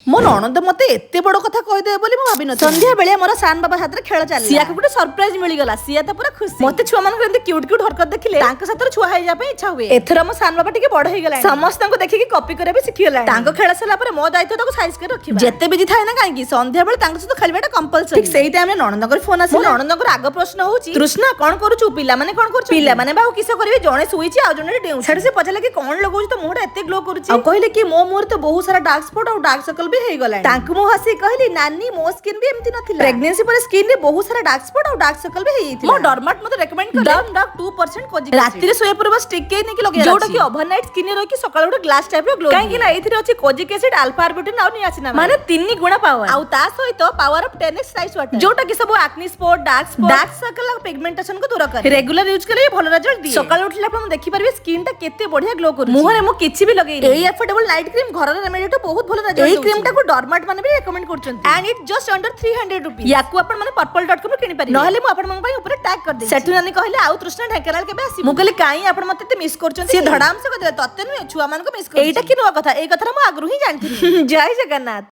ମୋ ନଣନ୍ଦ ମତେ ଏତେ ବଡ କଥା କହିଦେବେ ବୋଲି ମୁଁ ଭାବି ନଥିଲି। ସନ୍ଧ୍ୟା ବେଳେ ମୋର ସାନ ବାବା ହାତରେ ଖେଳ ଚାଲିଲା। ସିଆକୁ ଗୋଟେ ସରପ୍ରାଇଜ ମିଳିଗଲା। ସିଆ ତ ପୁରା ଖୁସି। ମତେ ଛୁଆ ମାନଙ୍କୁ ଏମିତି କ୍ୟୁଟ କ୍ୟୁଟ ହରକତ ଦେଖିଲେ ତାଙ୍କ ସାଥିରେ ଛୁଆ ହେଇଯିବା ପାଇଁ ଇଚ୍ଛା ହୁଏ। ଏଥର ମୋ ସାନ ବାବା ଟିକେ ବଡ ହେଇଗଲାଣି। ସମସ୍ତଙ୍କୁ ଦେଖିକି କପି କରିବା ବି ଶିଖିଗଲାଣି। ତାଙ୍କ ଖେଳ ସରିଲା ପରେ ମୋ ଦାୟିତ୍ୱ ତାକୁ ସାଇଜ କରି ରଖିବା। ଯେତେ ବିଜି ଥାଏ ନା କାହିଁକି ସନ୍ଧ୍ୟା ବେଳେ ତାଙ୍କ ସହିତ ଖେଳିବାଟା କମ୍ପଲସରି। ଠିକ ସେଇ ଟାଇମରେ ନଣନ୍ଦଙ୍କର ଫୋନ ଆସିଲା। ମୋ ନଣନ୍ଦଙ୍କର ଆଗ ପ୍ରଶ୍ନ ହଉଛି ତୃଷ୍ଣା କଣ କରୁଛୁ? ପିଲାମାନେ କଣ କରୁଛୁ? ପିଲାମାନେ ବା ଆଉ କିସ କରିବେ, ଜଣେ ଶୋଇଛି ଆଉ ଜଣେ ଡେଉଁଛି। ସେଠୁ ସେ ପଚାରିଲା କି କଣ ଲଗଉଛୁ ତ ମୁହଁଟା ଏତେ ଗ୍ଲୋ କରୁଛି। ଆଉ କହିଲେ କି ମୋ ମୁହଁରେ ତ ବହୁତ ସାରା ଡାର୍କ ସ୍ପଟ ଆଉ ଡାର୍କ ସର୍କଲ ବି ହେଇଗଲାଣି। ତାଙ୍କୁ ମୁଁ ହସି କହିଲି ନାନୀ ମୋ ସ୍କିନ୍ ବି ଏମିତି ନଥିଲା। ପ୍ରେଗନେନ୍ସି ପରେ ସ୍କିନ୍ ରେ ବହୁତ ସାରା ଡାର୍କ ସ୍ପଟ ଆଉ ଡାର୍କ ସର୍କଲ ବି ହେଇଯାଇଥିଲା। ମୋ ଡର୍ମାଟ ମତେ ରେକମେଣ୍ଡ କଲେ ଡର୍ମ ଡକ୍ 2% କୋଜି। ରାତିରେ ଶୋଇବା ପୂର୍ବରୁ ଷ୍ଟିକ୍ କେ ନେଇକି ଲଗେଇବା ଯୋଉଟା କି ଓଭରନାଇଟ୍ ସ୍କିନ୍ ରେ ରହିକି ସକାଳ ଗୋଟେ ଗ୍ଲାସ ଟାଇପ ର ଗ୍ଲୋ। କାହିଁକି ନା ଏଥିରେ ଅଛି କୋଜିକ୍ ଏସିଡ, ଆଲଫା ଆର୍ବୁଟିନ୍ ଆଉ ନିଆସିନାମାଇଡ୍। ମାନେ 3 ଗୁଣା ପାୱାର। ଆଉ ତା ସହିତ power of 10x rice water ଯୋଉଟା କି ସବୁ ଆକ୍ନି ସ୍ପଟ, ଡାର୍କ ସର୍କଲ ଆଉ ପିଗମେଣ୍ଟେସନ କୁ ଦୂର କରେ। ରେଗୁଲାର ୟୁଜ କଲେ ଭଲ ରେଜଲ୍ଟ ଦିଏ। ସକାଳ ଉଠିଲା ପରେ ମୁଁ ଦେଖି ପାରିବି ସ୍କିନ୍ ଟା କେତେ ବଢିଆ ଗ୍ଲୋ କରୁଛି। ମୁହଁରେ ମୁଁ କିଛି ବି ଲଗେଇନି। ଏଇ ଏଫୋର୍ଡେବଲ ନାଇଟ୍ କ୍ରିମ ଘରର ରେମେଡି ଠୁ ବହୁତ ଭଲ ରେଜଲ୍ଟ ଦଉଛି। ଏଇ କ୍ରିମ ଟାକୁ ଡର୍ମାଟ ମାନେ ବି ରେକମେଣ୍ଡ କରୁଛନ୍ତି। and it just under 300 rupees। ୟାକୁ ଆପଣ ମାନେ purple.com ରୁ କିଣି ପାରିବେ। ନହେଲେ ମୁଁ ଆପଣଙ୍କ ପାଇଁ ଉପରେ ଟ୍ୟାଗ କରିଦେଇଛି। ସେଠୁ ନାନୀ କହିଲେ ଆଉ ତୃଷ୍ଣା ଢେଙ୍କାନାଳ କେବେ ଆସିବୁ? ମୁଁ କହିଲି କାଇଁ ଆପଣ ମତେ ଏତେ ମିସ୍ କରୁଛନ୍ତି? ସେ ଧଡାମସ କହିଦେଲେ ତତେ ନୁହେଁ ଛୁଆ ମାନଙ୍କୁ ମିସ୍ କରୁଛି। ଏଇଟା କି ନୂଆ କଥା, ଏଇ କଥା ମୁଁ ଆଗରୁ ହିଁ ଜାଣିଥିଲି। ଜୟ ଜଗନ୍ନାଥ।